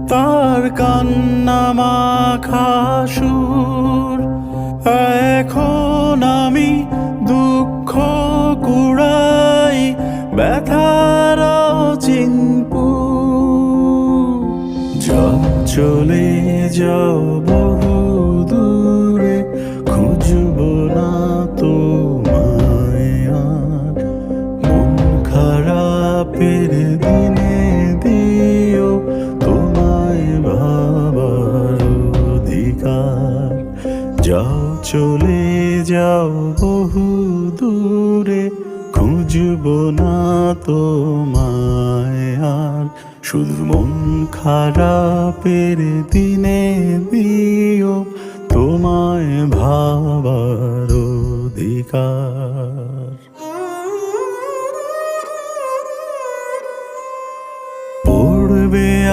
তার কান্না মাখা সুর। এখন আমি দুঃখ কুড়াই, ব্যথার চিনপু। যাও চলে যাও বহু দূরে, খুঁজব না তোমায় আর। মন খারাপের দিনে দিও তোমায় ভাবার অধিকার। যাও চলে যাও বহু দূরে, খুঁজব না তোমায় আর। শুধু মন খারাপের দিনে দিও তোমায় ভাবার অধিকার। পড়বে